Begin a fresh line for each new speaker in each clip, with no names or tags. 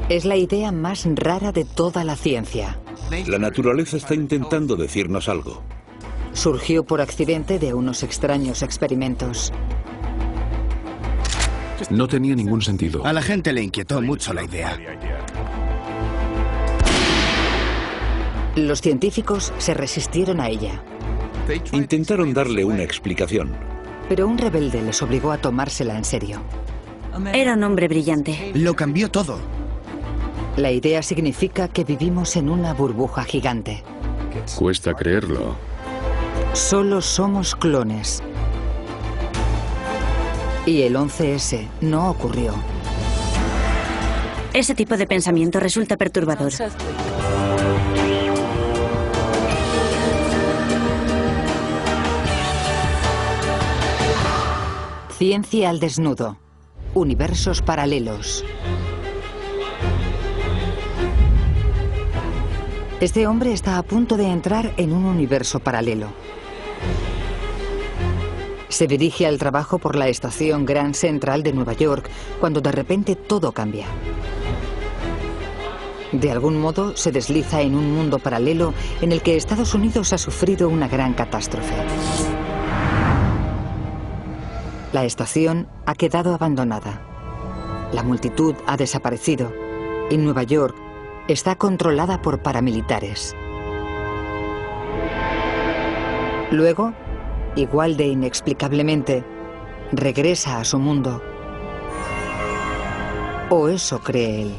Es la idea más rara de toda la ciencia.
La naturaleza está intentando decirnos algo.
Surgió por accidente de unos extraños experimentos.
No tenía ningún sentido.
A la gente le inquietó mucho la idea.
Los científicos se resistieron a ella.
Intentaron darle una explicación.
Pero un rebelde les obligó a tomársela en serio.
Era un hombre brillante.
Lo cambió todo.
La idea significa que vivimos en una burbuja gigante.
Cuesta creerlo.
Solo somos clones. Y el 11S no ocurrió.
Ese tipo de pensamiento resulta perturbador.
Ciencia al desnudo. Universos paralelos. Este hombre está a punto de entrar en un universo paralelo. Se dirige al trabajo por la estación Grand Central de Nueva York cuando de repente todo cambia. De algún modo se desliza en un mundo paralelo en el que Estados Unidos ha sufrido una gran catástrofe. La estación ha quedado abandonada. La multitud ha desaparecido y Nueva York está controlada por paramilitares. Luego, igual de inexplicablemente, regresa a su mundo. O eso cree él.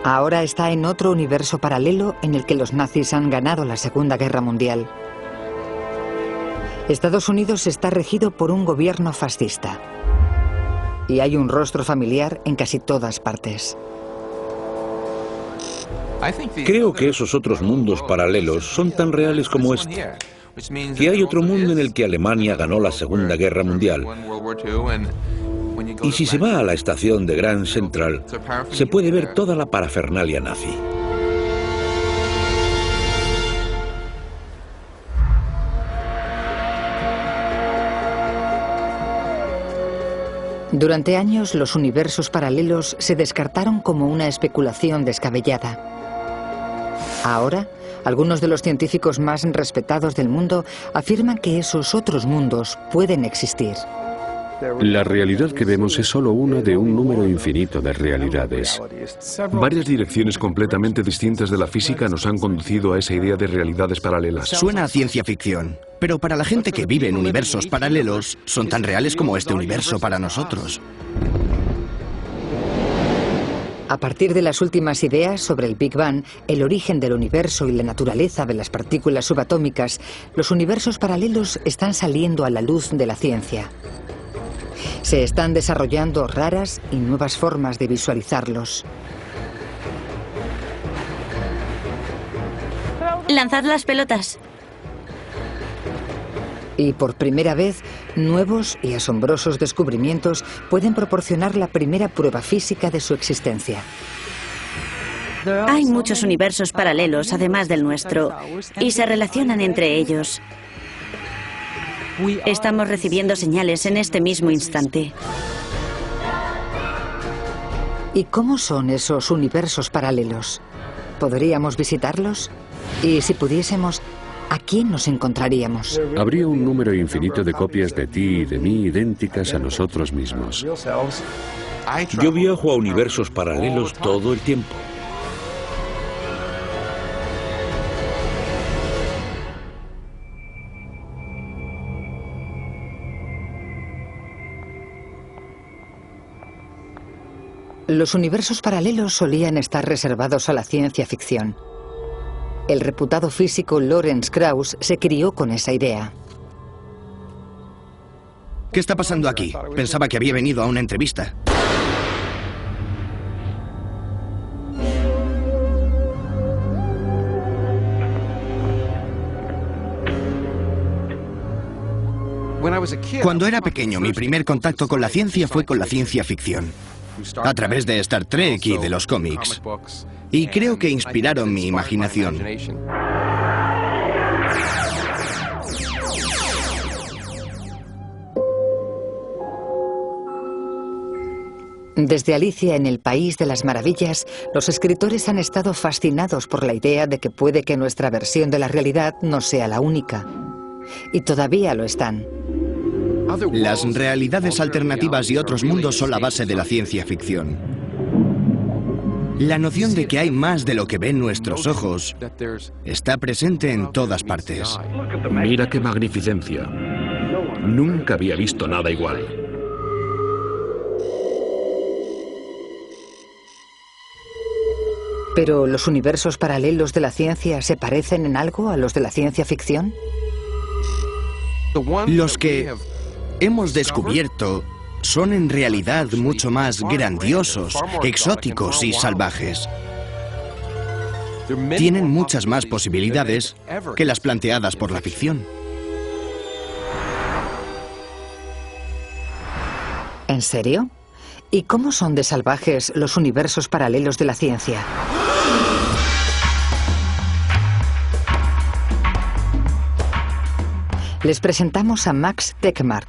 Ahora está en otro universo paralelo en el que los nazis han ganado la Segunda Guerra Mundial. Estados Unidos está regido por un gobierno fascista. Y hay un rostro familiar en casi todas partes.
Creo que esos otros mundos paralelos son tan reales como este. Que hay otro mundo en el que Alemania ganó la Segunda Guerra Mundial. Y si se va a la estación de Grand Central, se puede ver toda la parafernalia nazi.
Durante años, los universos paralelos se descartaron como una especulación descabellada. Ahora, algunos de los científicos más respetados del mundo afirman que esos otros mundos pueden existir.
La realidad que vemos es solo una de un número infinito de realidades. Varias direcciones completamente distintas de la física nos han conducido a esa idea de realidades paralelas.
Suena a ciencia ficción, pero para la gente que vive en universos paralelos, son tan reales como este universo para nosotros.
A partir de las últimas ideas sobre el Big Bang, el origen del universo y la naturaleza de las partículas subatómicas, los universos paralelos están saliendo a la luz de la ciencia. Se están desarrollando raras y nuevas formas de visualizarlos.
Lanzad las pelotas.
Y por primera vez, nuevos y asombrosos descubrimientos pueden proporcionar la primera prueba física de su existencia.
Hay muchos universos paralelos, además del nuestro, y se relacionan entre ellos. Estamos recibiendo señales en este mismo instante.
¿Y cómo son esos universos paralelos? ¿Podríamos visitarlos? Y si pudiésemos, ¿a quién nos encontraríamos?
Habría un número infinito de copias de ti y de mí idénticas a nosotros mismos.
Yo viajo a universos paralelos todo el tiempo.
Los universos paralelos solían estar reservados a la ciencia ficción. El reputado físico Lawrence Krauss se crió con esa idea.
¿Qué está pasando aquí? Pensaba que había venido a una entrevista. Cuando era pequeño, mi primer contacto con la ciencia fue con la ciencia ficción, a través de Star Trek y de los cómics. Y creo que inspiraron mi imaginación.
Desde Alicia en el País de las Maravillas, los escritores han estado fascinados por la idea de que puede que nuestra versión de la realidad no sea la única. Y todavía lo están.
Las realidades alternativas y otros mundos son la base de la ciencia ficción. La noción de que hay más de lo que ven nuestros ojos está presente en todas partes.
Mira qué magnificencia. Nunca había visto nada igual.
¿Pero los universos paralelos de la ciencia se parecen en algo a los de la ciencia ficción?
Los que hemos descubierto son en realidad mucho más grandiosos, exóticos y salvajes. Tienen muchas más posibilidades que las planteadas por la ficción.
¿En serio? ¿Y cómo son de salvajes los universos paralelos de la ciencia? Les presentamos a Max Tegmark.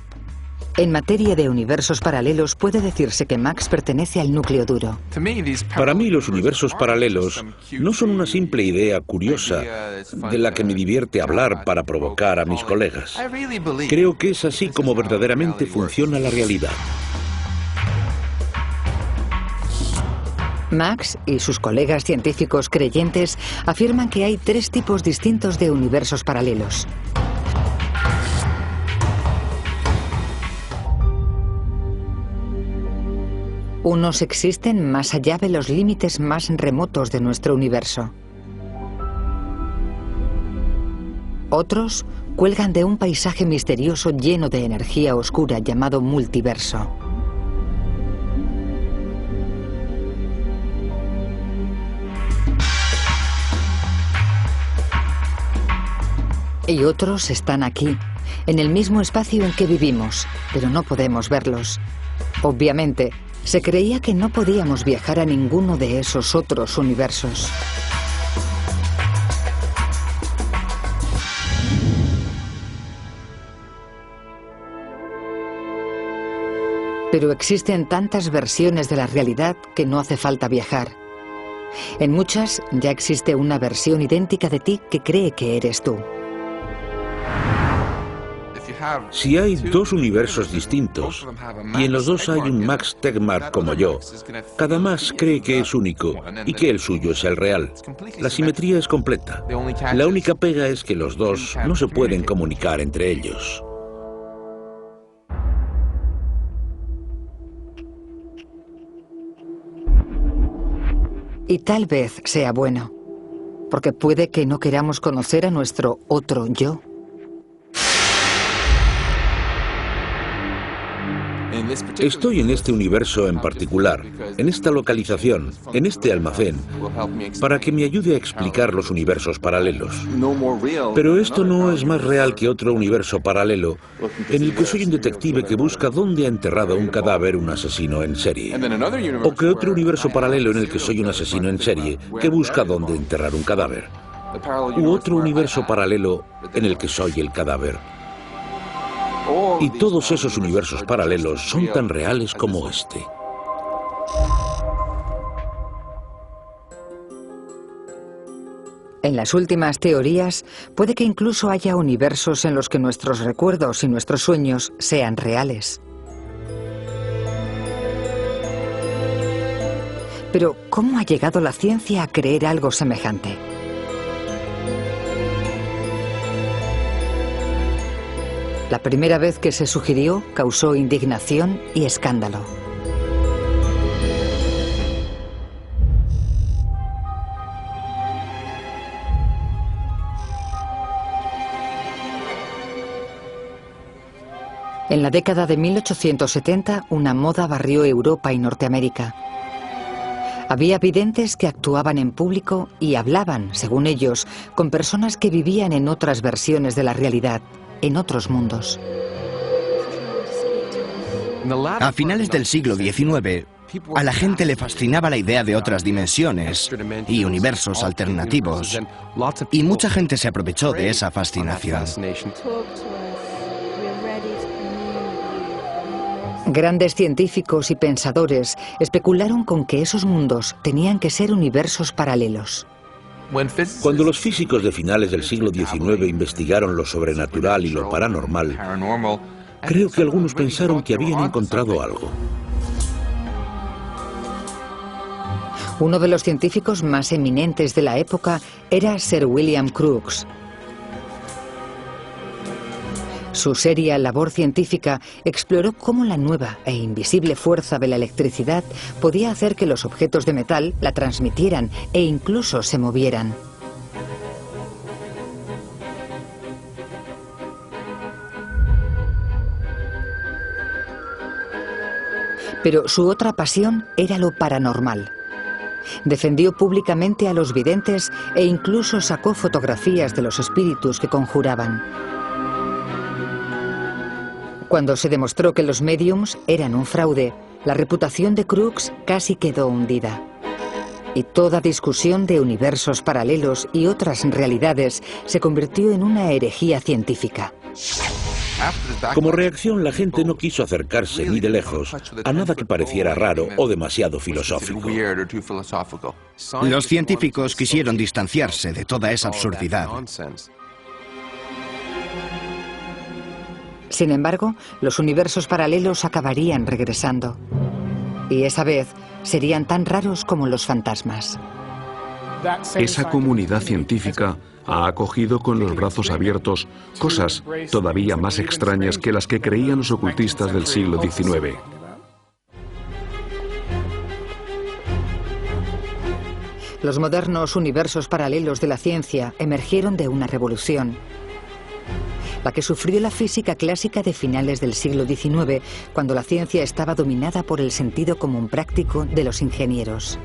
En materia de universos paralelos, puede decirse que Max pertenece al núcleo duro.
Para mí, los universos paralelos no son una simple idea curiosa de la que me divierte hablar para provocar a mis colegas. Creo que es así como verdaderamente funciona la realidad.
Max y sus colegas científicos creyentes afirman que hay 3 tipos distintos de universos paralelos. Unos existen más allá de los límites más remotos de nuestro universo. Otros cuelgan de un paisaje misterioso lleno de energía oscura llamado multiverso. Y otros están aquí, en el mismo espacio en que vivimos, pero no podemos verlos. Obviamente, se creía que no podíamos viajar a ninguno de esos otros universos. Pero existen tantas versiones de la realidad que no hace falta viajar. En muchas ya existe una versión idéntica de ti que cree que eres tú.
Si hay 2 universos distintos, y en los 2 hay un Max Tegmark como yo, cada Max cree que es único y que el suyo es el real. La simetría es completa. La única pega es que los 2 no se pueden comunicar entre ellos.
Y tal vez sea bueno, porque puede que no queramos conocer a nuestro otro yo.
Estoy en este universo en particular, en esta localización, en este almacén, para que me ayude a explicar los universos paralelos. Pero esto no es más real que otro universo paralelo, en el que soy un detective que busca dónde ha enterrado un cadáver un asesino en serie. O que otro universo paralelo en el que soy un asesino en serie que busca dónde enterrar un cadáver. U otro universo paralelo en el que soy el cadáver. Y todos esos universos paralelos son tan reales como este.
En las últimas teorías, puede que incluso haya universos en los que nuestros recuerdos y nuestros sueños sean reales. Pero, ¿cómo ha llegado la ciencia a creer algo semejante? La primera vez que se sugirió causó indignación y escándalo. En la década de 1870, una moda barrió Europa y Norteamérica. Había videntes que actuaban en público y hablaban, según ellos, con personas que vivían en otras versiones de la realidad, en otros mundos.
A finales del siglo XIX, a la gente le fascinaba la idea de otras dimensiones y universos alternativos, y mucha gente se aprovechó de esa fascinación.
Grandes científicos y pensadores especularon con que esos mundos tenían que ser universos paralelos.
Cuando los físicos de finales del siglo XIX investigaron lo sobrenatural y lo paranormal, creo que algunos pensaron que habían encontrado algo.
Uno de los científicos más eminentes de la época era Sir William Crookes. Su seria labor científica exploró cómo la nueva e invisible fuerza de la electricidad podía hacer que los objetos de metal la transmitieran e incluso se movieran. Pero su otra pasión era lo paranormal. Defendió públicamente a los videntes e incluso sacó fotografías de los espíritus que conjuraban. Cuando se demostró que los médiums eran un fraude, la reputación de Crookes casi quedó hundida. Y toda discusión de universos paralelos y otras realidades se convirtió en una herejía científica.
Como reacción, la gente no quiso acercarse ni de lejos a nada que pareciera raro o demasiado filosófico.
Los científicos quisieron distanciarse de toda esa absurdidad.
Sin embargo, los universos paralelos acabarían regresando. Y esa vez serían tan raros como los fantasmas.
Esa comunidad científica ha acogido con los brazos abiertos cosas todavía más extrañas que las que creían los ocultistas del siglo XIX.
Los modernos universos paralelos de la ciencia emergieron de una revolución, la que sufrió la física clásica de finales del siglo XIX, cuando la ciencia estaba dominada por el sentido común práctico de los ingenieros.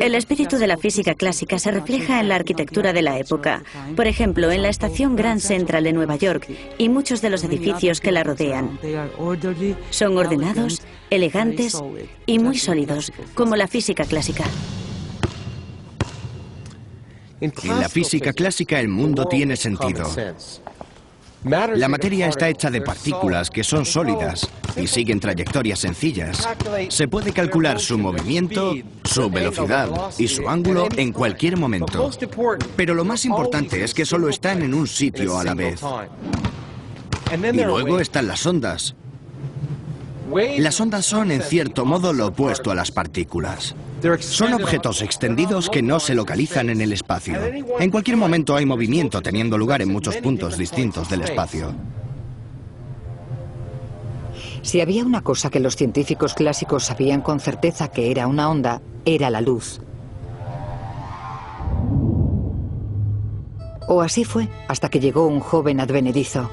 El espíritu de la física clásica se refleja en la arquitectura de la época. Por ejemplo, en la estación Grand Central de Nueva York y muchos de los edificios que la rodean. Son ordenados, elegantes y muy sólidos, como la física clásica.
En la física clásica el mundo tiene sentido. La materia está hecha de partículas que son sólidas y siguen trayectorias sencillas. Se puede calcular su movimiento, su velocidad y su ángulo en cualquier momento. Pero lo más importante es que solo están en un sitio a la vez. Y luego están las ondas. Las ondas son, en cierto modo, lo opuesto a las partículas. Son objetos extendidos que no se localizan en el espacio. En cualquier momento hay movimiento teniendo lugar en muchos puntos distintos del espacio.
Si había una cosa que los científicos clásicos sabían con certeza que era una onda, era la luz. O así fue hasta que llegó un joven advenedizo.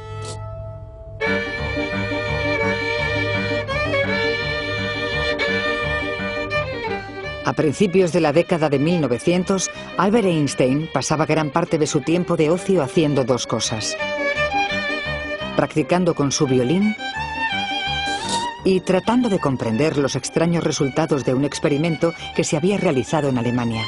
A principios de la década de 1900, Albert Einstein pasaba gran parte de su tiempo de ocio haciendo dos cosas: practicando con su violín y tratando de comprender los extraños resultados de un experimento que se había realizado en Alemania.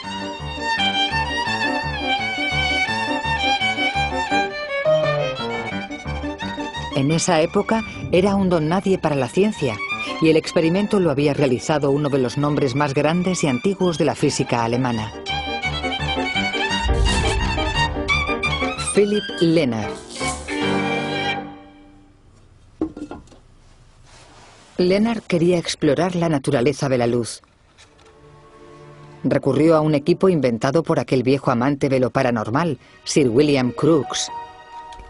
En esa época era un don nadie para la ciencia, y el experimento lo había realizado uno de los nombres más grandes y antiguos de la física alemana: Philipp Lenard. Lenard quería explorar la naturaleza de la luz. Recurrió a un equipo inventado por aquel viejo amante de lo paranormal, Sir William Crookes,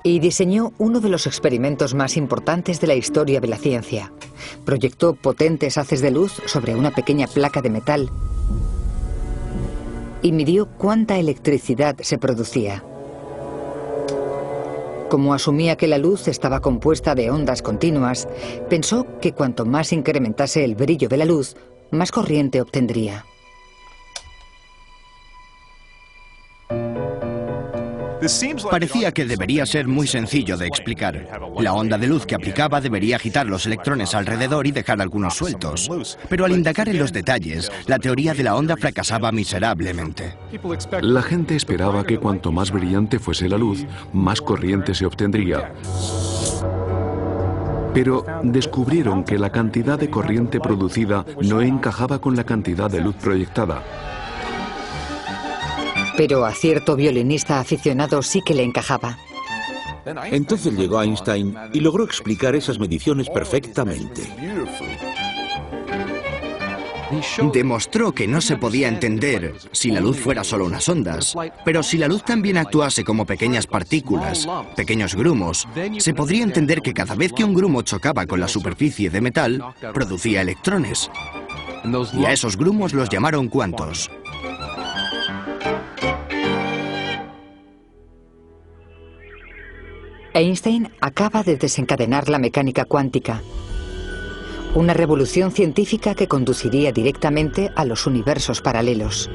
y diseñó uno de los experimentos más importantes de la historia de la ciencia. Proyectó potentes haces de luz sobre una pequeña placa de metal y midió cuánta electricidad se producía. Como asumía que la luz estaba compuesta de ondas continuas, pensó que cuanto más incrementase el brillo de la luz, más corriente obtendría.
Parecía que debería ser muy sencillo de explicar. La onda de luz que aplicaba debería agitar los electrones alrededor y dejar algunos sueltos. Pero al indagar en los detalles, la teoría de la onda fracasaba miserablemente.
La gente esperaba que cuanto más brillante fuese la luz, más corriente se obtendría. Pero descubrieron que la cantidad de corriente producida no encajaba con la cantidad de luz proyectada.
Pero a cierto violinista aficionado sí que le encajaba.
Entonces llegó Einstein y logró explicar esas mediciones perfectamente.
Demostró que no se podía entender si la luz fuera solo unas ondas, pero si la luz también actuase como pequeñas partículas, pequeños grumos, se podría entender que cada vez que un grumo chocaba con la superficie de metal, producía electrones. Y a esos grumos los llamaron cuantos.
Einstein acaba de desencadenar la mecánica cuántica, una revolución científica que conduciría directamente a los universos paralelos.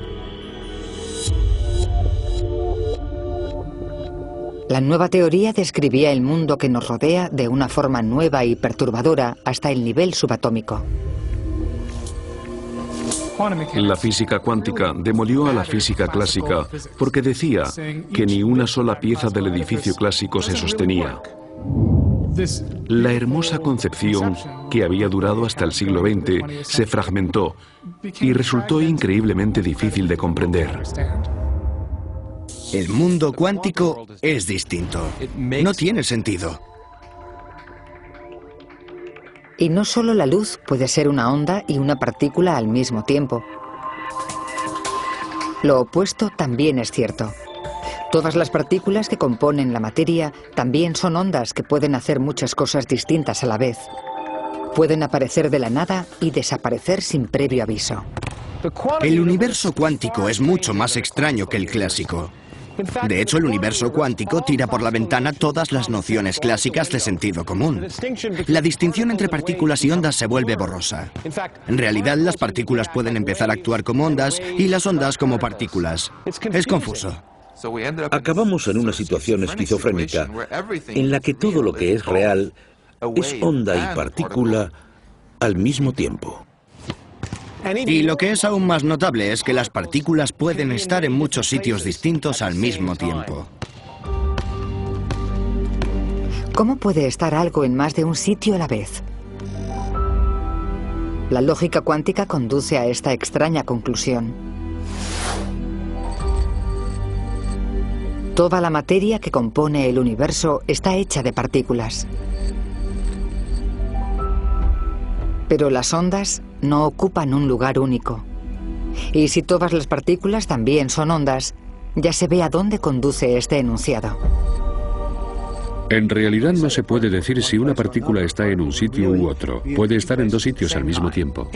La nueva teoría describía el mundo que nos rodea de una forma nueva y perturbadora hasta el nivel subatómico.
La física cuántica demolió a la física clásica porque decía que ni una sola pieza del edificio clásico se sostenía. La hermosa concepción, que había durado hasta el siglo XX, se fragmentó y resultó increíblemente difícil de comprender.
El mundo cuántico es distinto. No tiene sentido.
Y no solo la luz puede ser una onda y una partícula al mismo tiempo. Lo opuesto también es cierto. Todas las partículas que componen la materia también son ondas que pueden hacer muchas cosas distintas a la vez. Pueden aparecer de la nada y desaparecer sin previo aviso.
El universo cuántico es mucho más extraño que el clásico. De hecho, el universo cuántico tira por la ventana todas las nociones clásicas de sentido común. La distinción entre partículas y ondas se vuelve borrosa. En realidad, las partículas pueden empezar a actuar como ondas y las ondas como partículas. Es confuso.
Acabamos en una situación esquizofrénica en la que todo lo que es real es onda y partícula al mismo tiempo.
Y lo que es aún más notable es que las partículas pueden estar en muchos sitios distintos al mismo tiempo.
¿Cómo puede estar algo en más de un sitio a la vez? La lógica cuántica conduce a esta extraña conclusión. Toda la materia que compone el universo está hecha de partículas. Pero las ondas no ocupan un lugar único. Y si todas las partículas también son ondas, ya se ve a dónde conduce este enunciado.
En realidad no se puede decir si una partícula está en un sitio u otro. Puede estar en dos sitios al mismo tiempo.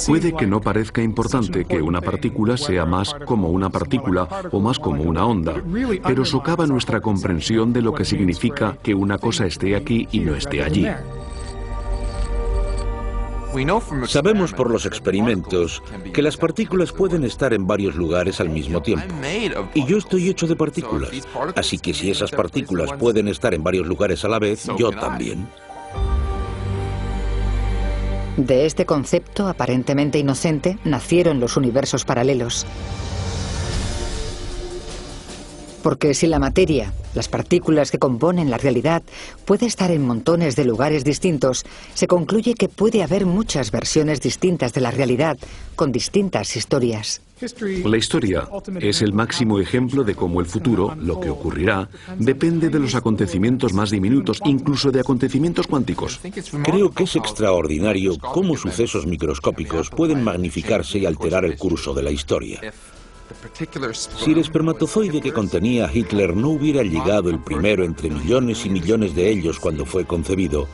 Puede que no parezca importante que una partícula sea más como una partícula o más como una onda, pero socava nuestra comprensión de lo que significa que una cosa esté aquí y no esté allí.
Sabemos por los experimentos que las partículas pueden estar en varios lugares al mismo tiempo. Y yo estoy hecho de partículas, así que si esas partículas pueden estar en varios lugares a la vez, yo también.
De este concepto aparentemente inocente nacieron los universos paralelos. Porque si la materia, las partículas que componen la realidad, puede estar en montones de lugares distintos, se concluye que puede haber muchas versiones distintas de la realidad, con distintas historias.
La historia es el máximo ejemplo de cómo el futuro, lo que ocurrirá, depende de los acontecimientos más diminutos, incluso de acontecimientos cuánticos.
Creo que es extraordinario cómo sucesos microscópicos pueden magnificarse y alterar el curso de la historia. Si el espermatozoide que contenía a Hitler no hubiera llegado el primero entre millones y millones de ellos cuando fue concebido,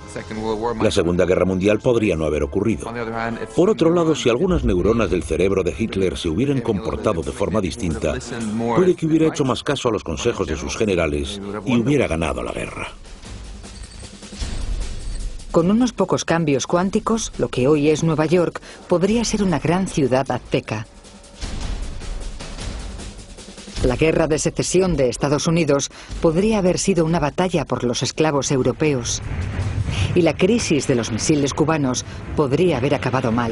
la Segunda Guerra Mundial podría no haber ocurrido. Por otro lado, si algunas neuronas del cerebro de Hitler se hubieran comportado de forma distinta, puede que hubiera hecho más caso a los consejos de sus generales y hubiera ganado la guerra.
Con unos pocos cambios cuánticos, lo que hoy es Nueva York podría ser una gran ciudad azteca. La guerra de secesión de Estados Unidos podría haber sido una batalla por los esclavos europeos. Y la crisis de los misiles cubanos podría haber acabado mal.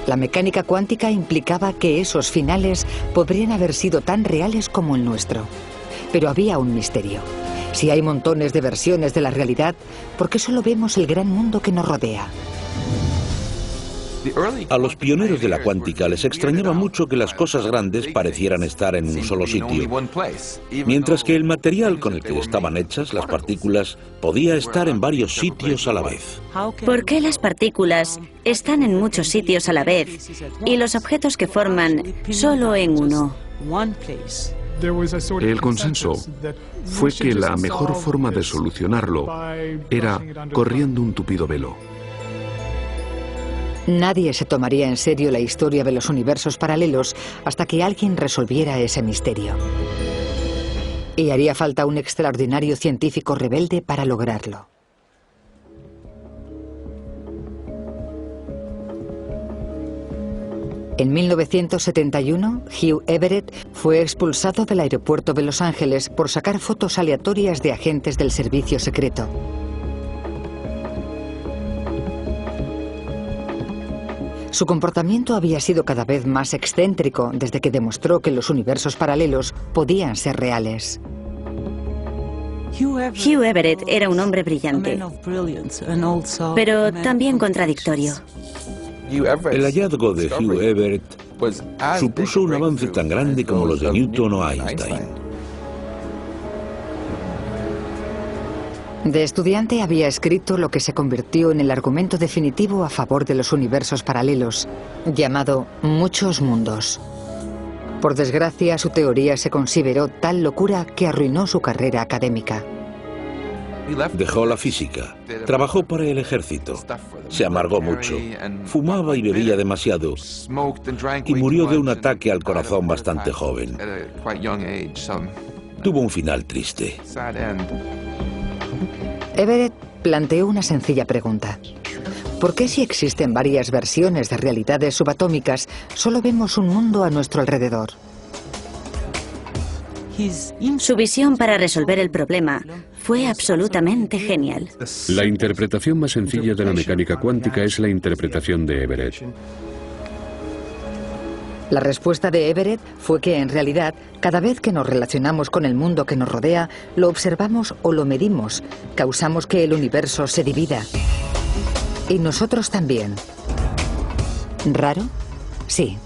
La mecánica cuántica implicaba que esos finales podrían haber sido tan reales como el nuestro. Pero había un misterio. Si hay montones de versiones de la realidad, ¿por qué solo vemos el gran mundo que nos rodea?
A los pioneros de la cuántica les extrañaba mucho que las cosas grandes parecieran estar en un solo sitio, mientras que el material con el que estaban hechas, las partículas, podía estar en varios sitios a la vez.
¿Por qué las partículas están en muchos sitios a la vez y los objetos que forman solo en uno?
El consenso fue que la mejor forma de solucionarlo era corriendo un tupido velo.
Nadie se tomaría en serio la historia de los universos paralelos hasta que alguien resolviera ese misterio. Y haría falta un extraordinario científico rebelde para lograrlo. En 1971, Hugh Everett fue expulsado del aeropuerto de Los Ángeles por sacar fotos aleatorias de agentes del servicio secreto. Su comportamiento había sido cada vez más excéntrico desde que demostró que los universos paralelos podían ser reales.
Hugh Everett era un hombre brillante, pero también contradictorio.
El hallazgo de Hugh Everett supuso un avance tan grande como los de Newton o Einstein.
De estudiante había escrito lo que se convirtió en el argumento definitivo a favor de los universos paralelos, llamado Muchos Mundos. Por desgracia, su teoría se consideró tal locura que arruinó su carrera académica.
Dejó la física, trabajó para el ejército, se amargó mucho, fumaba y bebía demasiado y murió de un ataque al corazón bastante joven. Tuvo un final triste.
Everett planteó una sencilla pregunta. ¿Por qué si existen varias versiones de realidades subatómicas, solo vemos un mundo a nuestro alrededor?
Su visión para resolver el problema fue absolutamente genial.
La interpretación más sencilla de la mecánica cuántica es la interpretación de Everett.
La respuesta de Everett fue que, en realidad, cada vez que nos relacionamos con el mundo que nos rodea, lo observamos o lo medimos, causamos que el universo se divida. Y nosotros también. ¿Raro? Sí.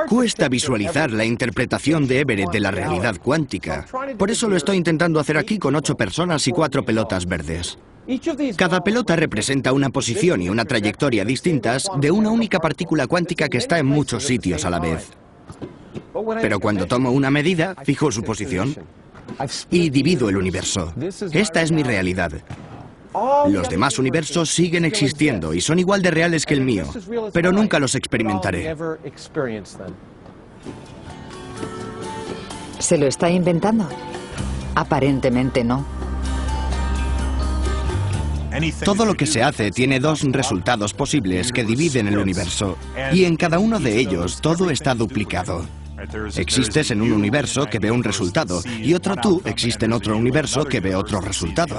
Cuesta visualizar la interpretación de Everett de la realidad cuántica. Por eso lo estoy intentando hacer aquí con 8 personas y 4 pelotas verdes. Cada pelota representa una posición y una trayectoria distintas de una única partícula cuántica que está en muchos sitios a la vez. Pero cuando tomo una medida, fijo su posición y divido el universo. Esta es mi realidad. Los demás universos siguen existiendo y son igual de reales que el mío, pero nunca los experimentaré.
¿Se lo está inventando? Aparentemente no.
Todo lo que se hace tiene 2 resultados posibles que dividen el universo, y en cada uno de ellos todo está duplicado. Existes en un universo que ve un resultado, y otro tú existe en otro universo que ve otro resultado.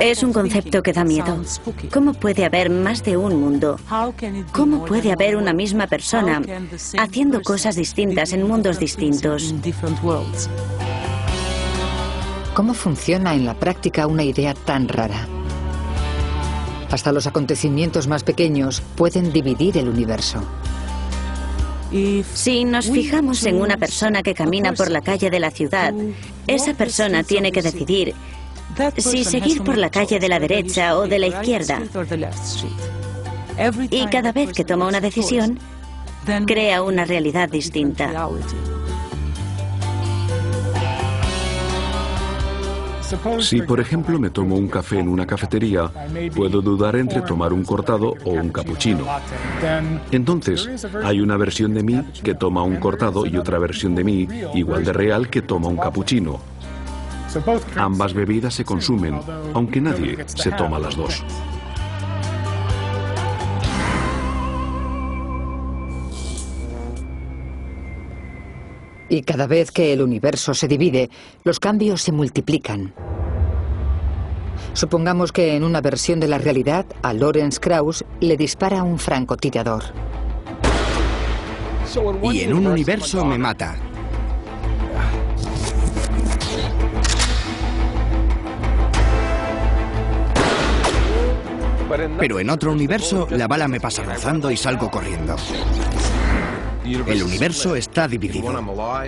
Es un concepto que da miedo. ¿Cómo puede haber más de un mundo? ¿Cómo puede haber una misma persona haciendo cosas distintas en mundos distintos?
¿Cómo funciona en la práctica una idea tan rara? Hasta los acontecimientos más pequeños pueden dividir el universo.
Si nos fijamos en una persona que camina por la calle de la ciudad, esa persona tiene que decidir si seguir por la calle de la derecha o de la izquierda. Y cada vez que toma una decisión, crea una realidad distinta.
Si, por ejemplo, me tomo un café en una cafetería, puedo dudar entre tomar un cortado o un cappuccino. Entonces, hay una versión de mí que toma un cortado y otra versión de mí, igual de real, que toma un cappuccino. Ambas bebidas se consumen, aunque nadie se toma las dos.
Y cada vez que el universo se divide, los cambios se multiplican. Supongamos que en una versión de la realidad a Lawrence Krauss le dispara un francotirador.
Y en un universo me mata. Pero en otro universo la bala me pasa rozando y salgo corriendo. El universo está dividido.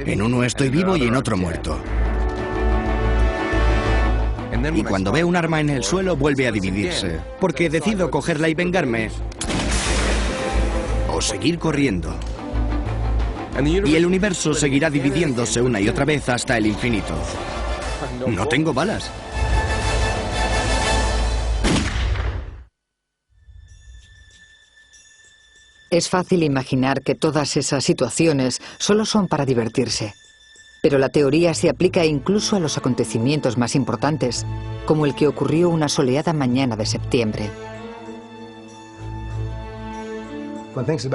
En uno estoy vivo y en otro muerto. Y cuando veo un arma en el suelo vuelve a dividirse, porque decido cogerla y vengarme. O seguir corriendo. Y el universo seguirá dividiéndose una y otra vez hasta el infinito. No tengo balas.
Es fácil imaginar que todas esas situaciones solo son para divertirse. Pero la teoría se aplica incluso a los acontecimientos más importantes, como el que ocurrió una soleada mañana de septiembre.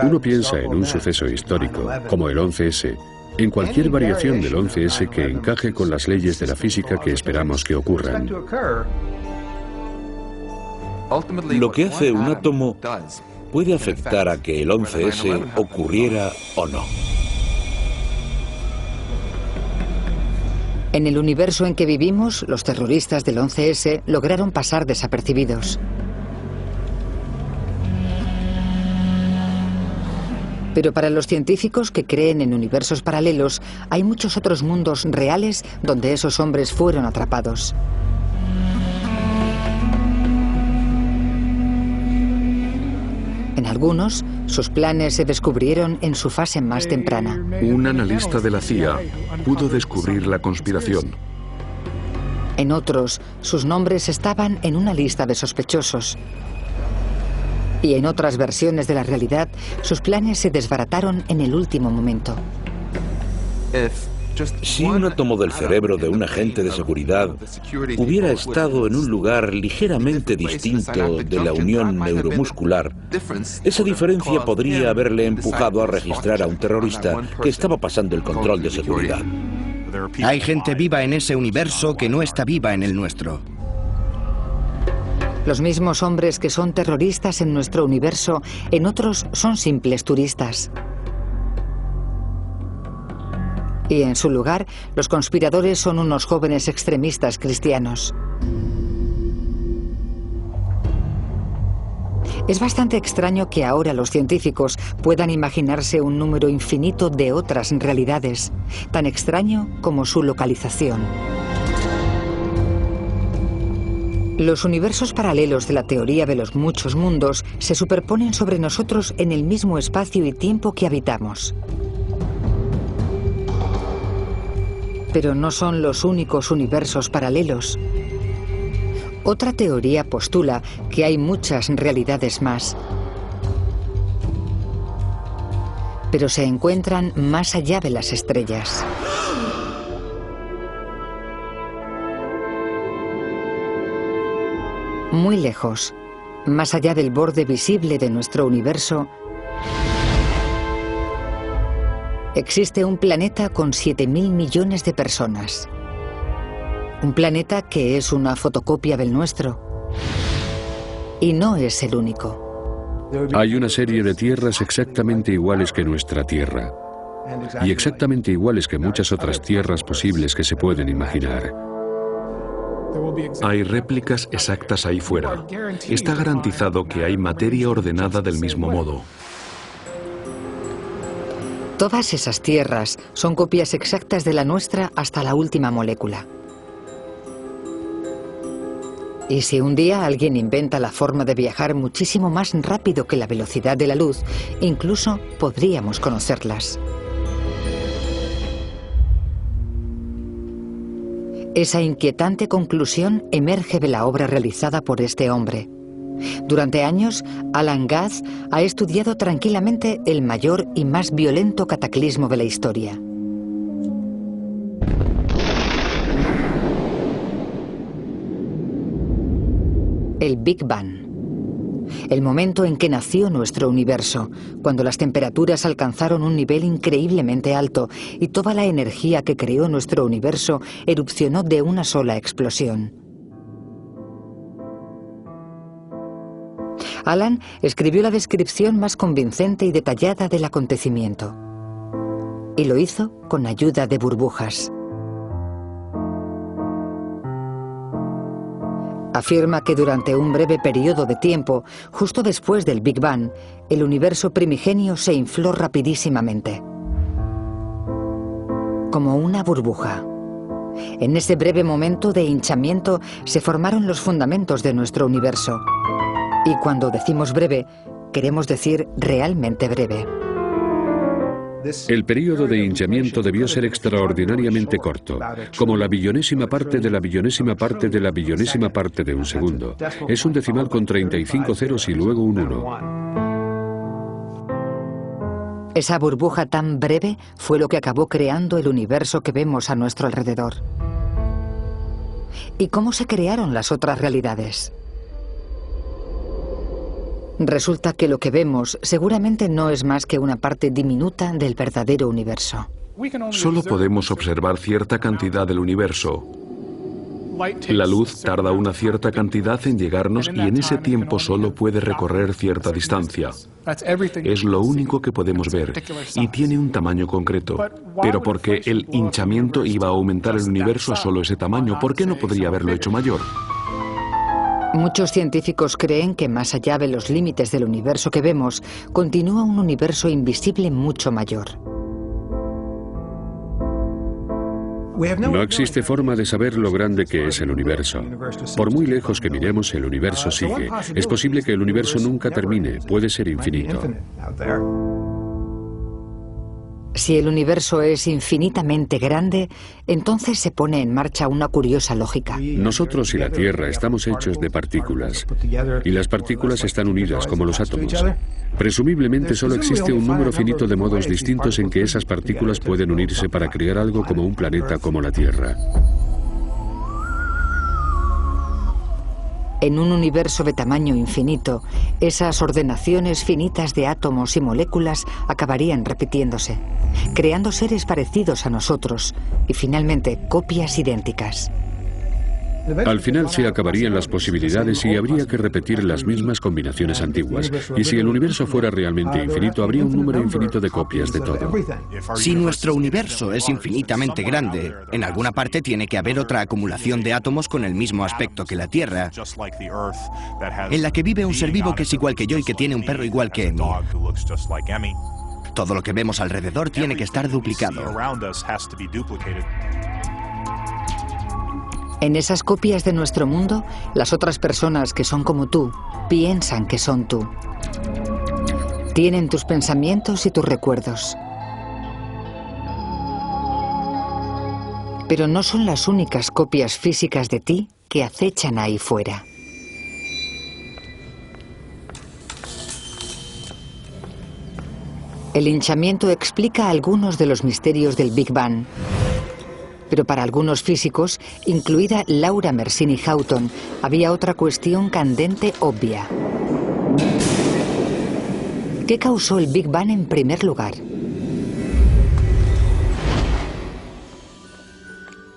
Uno piensa en un suceso histórico, como el 11S, en cualquier variación del 11S que encaje con las leyes de la física que esperamos que ocurran.
Lo que hace un átomo puede afectar a que el 11S ocurriera o no.
En el universo en que vivimos, los terroristas del 11S lograron pasar desapercibidos. Pero para los científicos que creen en universos paralelos, hay muchos otros mundos reales donde esos hombres fueron atrapados. En algunos, sus planes se descubrieron en su fase más temprana.
Un analista de la CIA pudo descubrir la conspiración.
En otros, sus nombres estaban en una lista de sospechosos. Y en otras versiones de la realidad, sus planes se desbarataron en el último momento.
Si un átomo del cerebro de un agente de seguridad hubiera estado en un lugar ligeramente distinto de la unión neuromuscular, esa diferencia podría haberle empujado a registrar a un terrorista que estaba pasando el control de seguridad.
Hay gente viva en ese universo que no está viva en el nuestro.
Los mismos hombres que son terroristas en nuestro universo, en otros son simples turistas. Y en su lugar, los conspiradores son unos jóvenes extremistas cristianos. Es bastante extraño que ahora los científicos puedan imaginarse un número infinito de otras realidades, tan extraño como su localización. Los universos paralelos de la teoría de los muchos mundos se superponen sobre nosotros en el mismo espacio y tiempo que habitamos. Pero no son los únicos universos paralelos. Otra teoría postula que hay muchas realidades más, pero se encuentran más allá de las estrellas. Muy lejos, más allá del borde visible de nuestro universo, existe un planeta con 7.000 millones de personas. Un planeta que es una fotocopia del nuestro. Y no es el único.
Hay una serie de tierras exactamente iguales que nuestra Tierra. Y exactamente iguales que muchas otras tierras posibles que se pueden imaginar. Hay réplicas exactas ahí fuera. Está garantizado que hay materia ordenada del mismo modo.
Todas esas tierras son copias exactas de la nuestra hasta la última molécula. Y si un día alguien inventa la forma de viajar muchísimo más rápido que la velocidad de la luz, incluso podríamos conocerlas. Esa inquietante conclusión emerge de la obra realizada por este hombre. Durante años, Alan Guth ha estudiado tranquilamente el mayor y más violento cataclismo de la historia. El Big Bang. El momento en que nació nuestro universo, cuando las temperaturas alcanzaron un nivel increíblemente alto y toda la energía que creó nuestro universo erupcionó de una sola explosión. Alan escribió la descripción más convincente y detallada del acontecimiento. Y lo hizo con ayuda de burbujas. Afirma que durante un breve periodo de tiempo, justo después del Big Bang, el universo primigenio se infló rapidísimamente. Como una burbuja. En ese breve momento de hinchamiento se formaron los fundamentos de nuestro universo. Y cuando decimos breve, queremos decir realmente breve.
El período de hinchamiento debió ser extraordinariamente corto, como la billonésima parte de la billonésima parte de la billonésima parte de un segundo. Es un decimal con 35 ceros y luego un 1.
Esa burbuja tan breve fue lo que acabó creando el universo que vemos a nuestro alrededor. ¿Y cómo se crearon las otras realidades? Resulta que lo que vemos seguramente no es más que una parte diminuta del verdadero universo.
Solo podemos observar cierta cantidad del universo. La luz tarda una cierta cantidad en llegarnos y en ese tiempo solo puede recorrer cierta distancia. Es lo único que podemos ver y tiene un tamaño concreto. Pero porque el hinchamiento iba a aumentar el universo a solo ese tamaño, ¿por qué no podría haberlo hecho mayor?
Muchos científicos creen que más allá de los límites del universo que vemos, continúa un universo invisible mucho mayor.
No existe forma de saber lo grande que es el universo. Por muy lejos que miremos, el universo sigue. Es posible que el universo nunca termine, puede ser infinito.
Si el universo es infinitamente grande, entonces se pone en marcha una curiosa lógica.
Nosotros y la Tierra estamos hechos de partículas, y las partículas están unidas como los átomos. Presumiblemente solo existe un número finito de modos distintos en que esas partículas pueden unirse para crear algo como un planeta como la Tierra.
En un universo de tamaño infinito, esas ordenaciones finitas de átomos y moléculas acabarían repitiéndose, creando seres parecidos a nosotros y finalmente copias idénticas.
Al final se acabarían las posibilidades y habría que repetir las mismas combinaciones antiguas. Y si el universo fuera realmente infinito, habría un número infinito de copias de todo.
Si nuestro universo es infinitamente grande, en alguna parte tiene que haber otra acumulación de átomos con el mismo aspecto que la Tierra, en la que vive un ser vivo que es igual que yo y que tiene un perro igual que Emmy. Todo lo que vemos alrededor tiene que estar duplicado.
En esas copias de nuestro mundo, las otras personas que son como tú, piensan que son tú. Tienen tus pensamientos y tus recuerdos. Pero no son las únicas copias físicas de ti que acechan ahí fuera. El hinchamiento explica algunos de los misterios del Big Bang. Pero para algunos físicos, incluida Laura Mersini Houghton, había otra cuestión candente obvia. ¿Qué causó el Big Bang en primer lugar?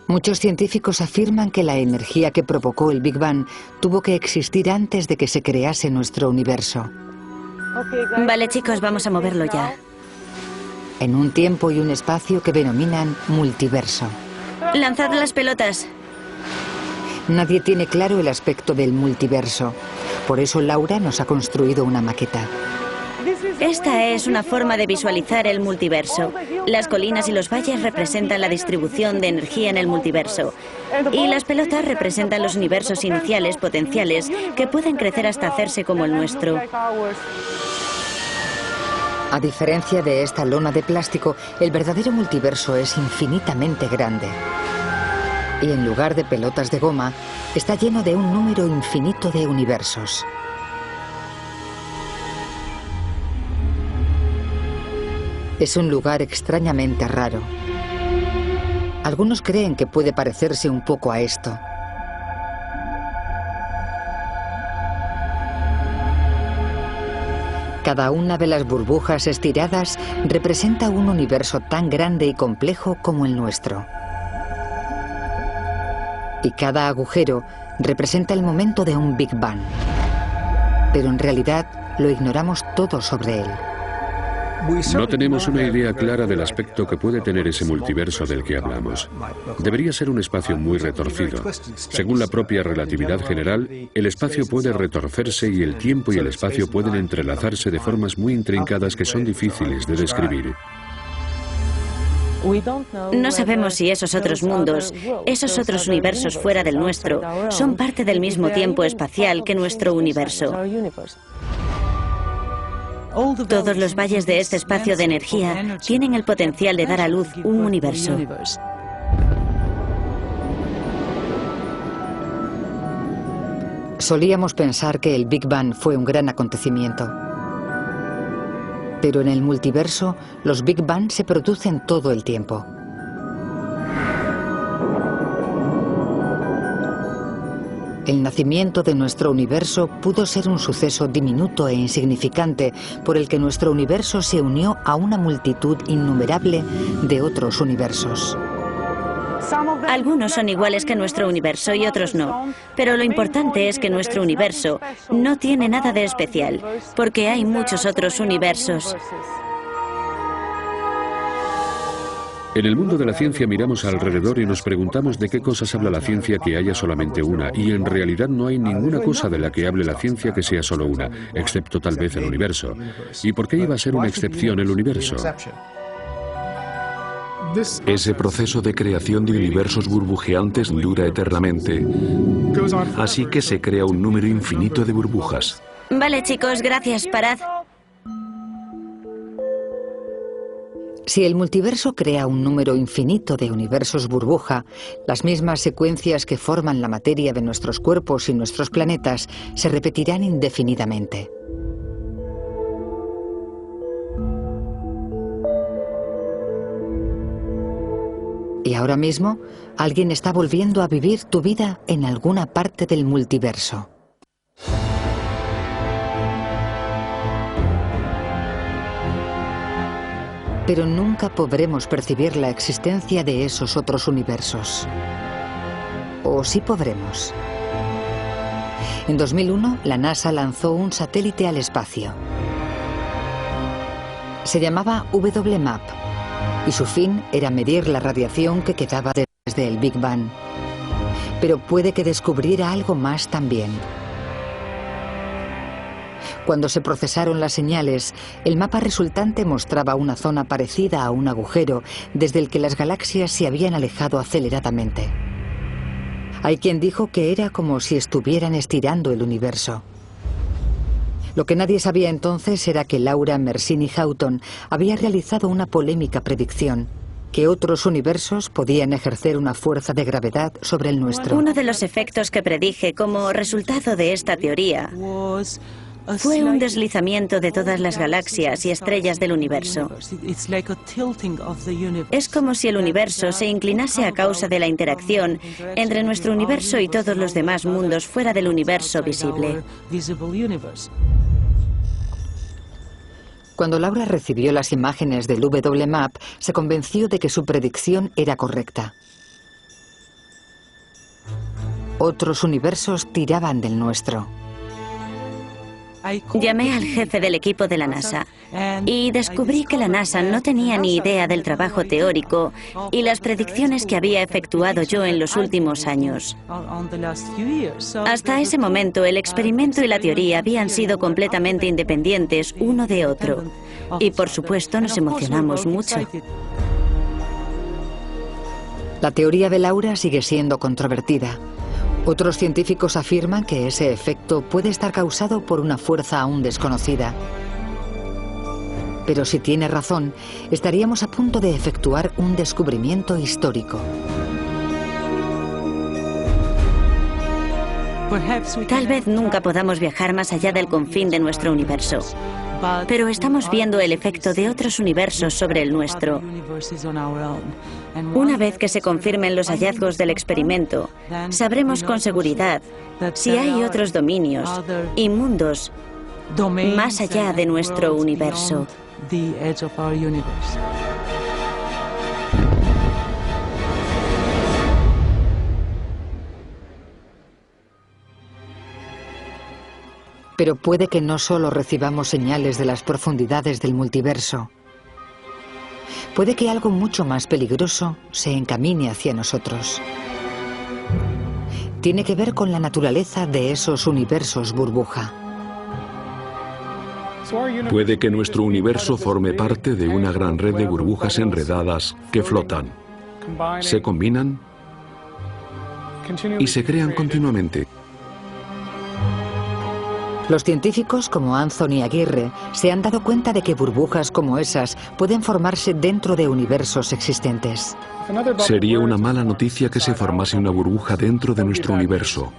Muchos científicos afirman que la energía que provocó el Big Bang tuvo que existir antes de que se crease nuestro universo.
Vale, chicos, vamos a moverlo ya.
En un tiempo y un espacio que denominan multiverso.
Lanzad las pelotas.
Nadie tiene claro el aspecto del multiverso. Por eso Laura nos ha construido una maqueta.
Esta es una forma de visualizar el multiverso. Las colinas y los valles representan la distribución de energía en el multiverso. Y las pelotas representan los universos iniciales potenciales que pueden crecer hasta hacerse como el nuestro.
A diferencia de esta lona de plástico, el verdadero multiverso es infinitamente grande. Y en lugar de pelotas de goma, está lleno de un número infinito de universos. Es un lugar extrañamente raro. Algunos creen que puede parecerse un poco a esto. Cada una de las burbujas estiradas representa un universo tan grande y complejo como el nuestro. Y cada agujero representa el momento de un Big Bang. Pero en realidad lo ignoramos todo sobre él.
No tenemos una idea clara del aspecto que puede tener ese multiverso del que hablamos. Debería ser un espacio muy retorcido. Según la propia relatividad general, el espacio puede retorcerse y el tiempo y el espacio pueden entrelazarse de formas muy intrincadas que son difíciles de describir.
No sabemos si esos otros mundos, esos otros universos fuera del nuestro, son parte del mismo tiempo espacial que nuestro universo. Todos los valles de este espacio de energía tienen el potencial de dar a luz un universo.
Solíamos pensar que el Big Bang fue un gran acontecimiento. Pero en el multiverso, los Big Bang se producen todo el tiempo. El nacimiento de nuestro universo pudo ser un suceso diminuto e insignificante por el que nuestro universo se unió a una multitud innumerable de otros universos.
Algunos son iguales que nuestro universo y otros no, pero lo importante es que nuestro universo no tiene nada de especial, porque hay muchos otros universos.
En el mundo de la ciencia miramos alrededor y nos preguntamos de qué cosas habla la ciencia que haya solamente una, y en realidad no hay ninguna cosa de la que hable la ciencia que sea solo una, excepto tal vez el universo. ¿Y por qué iba a ser una excepción el universo?
Ese proceso de creación de universos burbujeantes dura eternamente, así que se crea un número infinito de burbujas.
Vale, chicos, gracias, parad.
Si el multiverso crea un número infinito de universos burbuja, las mismas secuencias que forman la materia de nuestros cuerpos y nuestros planetas se repetirán indefinidamente. Y ahora mismo, alguien está volviendo a vivir tu vida en alguna parte del multiverso. Pero nunca podremos percibir la existencia de esos otros universos. ¿O sí podremos? En 2001, la NASA lanzó un satélite al espacio. Se llamaba WMAP, y su fin era medir la radiación que quedaba desde el Big Bang. Pero puede que descubriera algo más también. Cuando se procesaron las señales, el mapa resultante mostraba una zona parecida a un agujero desde el que las galaxias se habían alejado aceleradamente. Hay quien dijo que era como si estuvieran estirando el universo. Lo que nadie sabía entonces era que Laura Mersini-Houghton había realizado una polémica predicción, que otros universos podían ejercer una fuerza de gravedad sobre el nuestro.
Uno de los efectos que predije como resultado de esta teoría fue un deslizamiento de todas las galaxias y estrellas del universo. Es como si el universo se inclinase a causa de la interacción entre nuestro universo y todos los demás mundos fuera del universo visible.
Cuando Laura recibió las imágenes del WMAP, se convenció de que su predicción era correcta. Otros universos tiraban del nuestro.
Llamé al jefe del equipo de la NASA y descubrí que la NASA no tenía ni idea del trabajo teórico y las predicciones que había efectuado yo en los últimos años. Hasta ese momento, el experimento y la teoría habían sido completamente independientes uno de otro. Y por supuesto nos emocionamos mucho.
La teoría de Laura sigue siendo controvertida. Otros científicos afirman que ese efecto puede estar causado por una fuerza aún desconocida. Pero si tiene razón, estaríamos a punto de efectuar un descubrimiento histórico.
Tal vez nunca podamos viajar más allá del confín de nuestro universo, pero estamos viendo el efecto de otros universos sobre el nuestro. Una vez que se confirmen los hallazgos del experimento, sabremos con seguridad si hay otros dominios y mundos más allá de nuestro universo.
Pero puede que no solo recibamos señales de las profundidades del multiverso. Puede que algo mucho más peligroso se encamine hacia nosotros. Tiene que ver con la naturaleza de esos universos burbuja.
Puede que nuestro universo forme parte de una gran red de burbujas enredadas que flotan, se combinan y se crean continuamente.
Los científicos como Anthony Aguirre se han dado cuenta de que burbujas como esas pueden formarse dentro de universos existentes.
Sería una mala noticia que se formase una burbuja dentro de nuestro universo.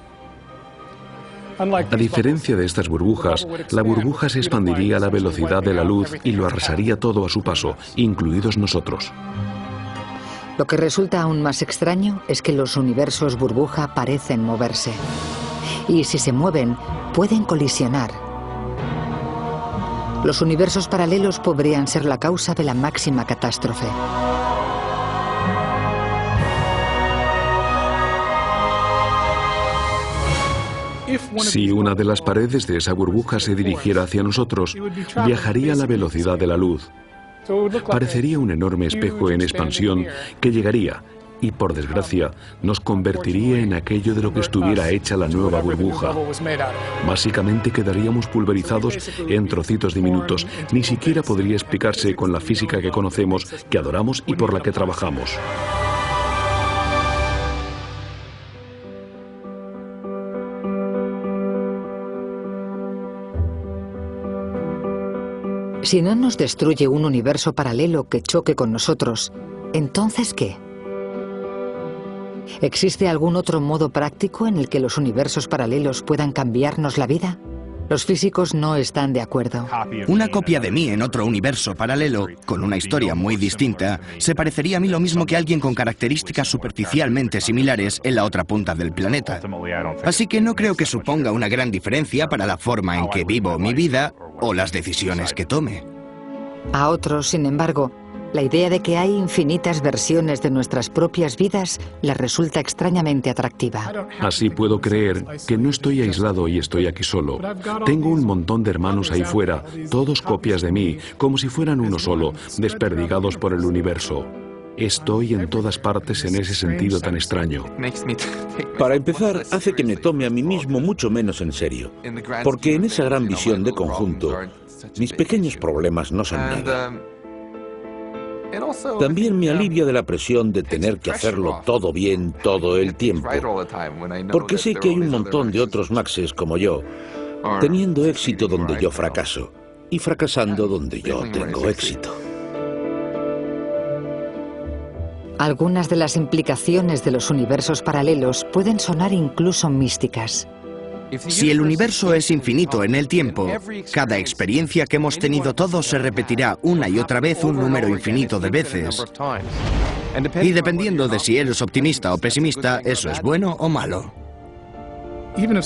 A diferencia de estas burbujas, la burbuja se expandiría a la velocidad de la luz y lo arrasaría todo a su paso, incluidos nosotros.
Lo que resulta aún más extraño es que los universos burbuja parecen moverse. Y si se mueven, pueden colisionar. Los universos paralelos podrían ser la causa de la máxima catástrofe.
Si una de las paredes de esa burbuja se dirigiera hacia nosotros, viajaría a la velocidad de la luz. Parecería un enorme espejo en expansión que llegaría y, por desgracia, nos convertiría en aquello de lo que estuviera hecha la nueva burbuja. Básicamente quedaríamos pulverizados en trocitos diminutos. Ni siquiera podría explicarse con la física que conocemos, que adoramos y por la que trabajamos.
Si no nos destruye un universo paralelo que choque con nosotros, ¿entonces qué? ¿Existe algún otro modo práctico en el que los universos paralelos puedan cambiarnos la vida? Los físicos no están de acuerdo.
Una copia de mí en otro universo paralelo, con una historia muy distinta, se parecería a mí lo mismo que alguien con características superficialmente similares en la otra punta del planeta. Así que no creo que suponga una gran diferencia para la forma en que vivo mi vida o las decisiones que tome.
A otros, sin embargo, la idea de que hay infinitas versiones de nuestras propias vidas les resulta extrañamente atractiva.
Así puedo creer que no estoy aislado y estoy aquí solo. Tengo un montón de hermanos ahí fuera, todos copias de mí, como si fueran uno solo, desperdigados por el universo. Estoy en todas partes en ese sentido tan extraño.
Para empezar, hace que me tome a mí mismo mucho menos en serio, porque en esa gran visión de conjunto, mis pequeños problemas no son nada. También me alivia de la presión de tener que hacerlo todo bien todo el tiempo, porque sé que hay un montón de otros Maxes como yo, teniendo éxito donde yo fracaso y fracasando donde yo tengo éxito.
Algunas de las implicaciones de los universos paralelos pueden sonar incluso místicas.
Si el universo es infinito en el tiempo, cada experiencia que hemos tenido todos se repetirá una y otra vez un número infinito de veces. Y dependiendo de si eres optimista o pesimista, eso es bueno o malo.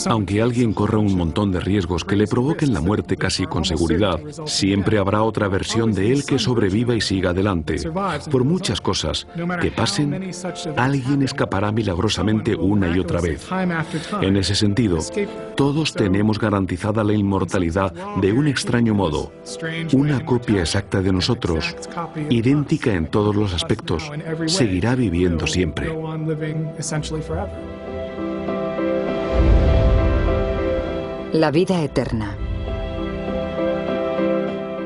Aunque alguien corra un montón de riesgos que le provoquen la muerte casi con seguridad, siempre habrá otra versión de él que sobreviva y siga adelante. Por muchas cosas que pasen, alguien escapará milagrosamente una y otra vez. En ese sentido, todos tenemos garantizada la inmortalidad de un extraño modo. Una copia exacta de nosotros, idéntica en todos los aspectos, seguirá viviendo siempre.
La vida eterna.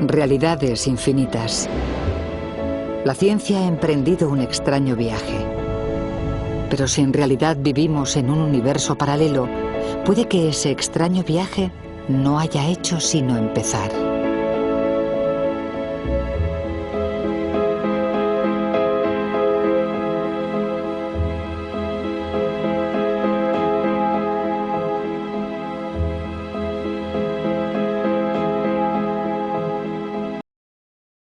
Realidades infinitas. La ciencia ha emprendido un extraño viaje. Pero si en realidad vivimos en un universo paralelo, puede que ese extraño viaje no haya hecho sino empezar.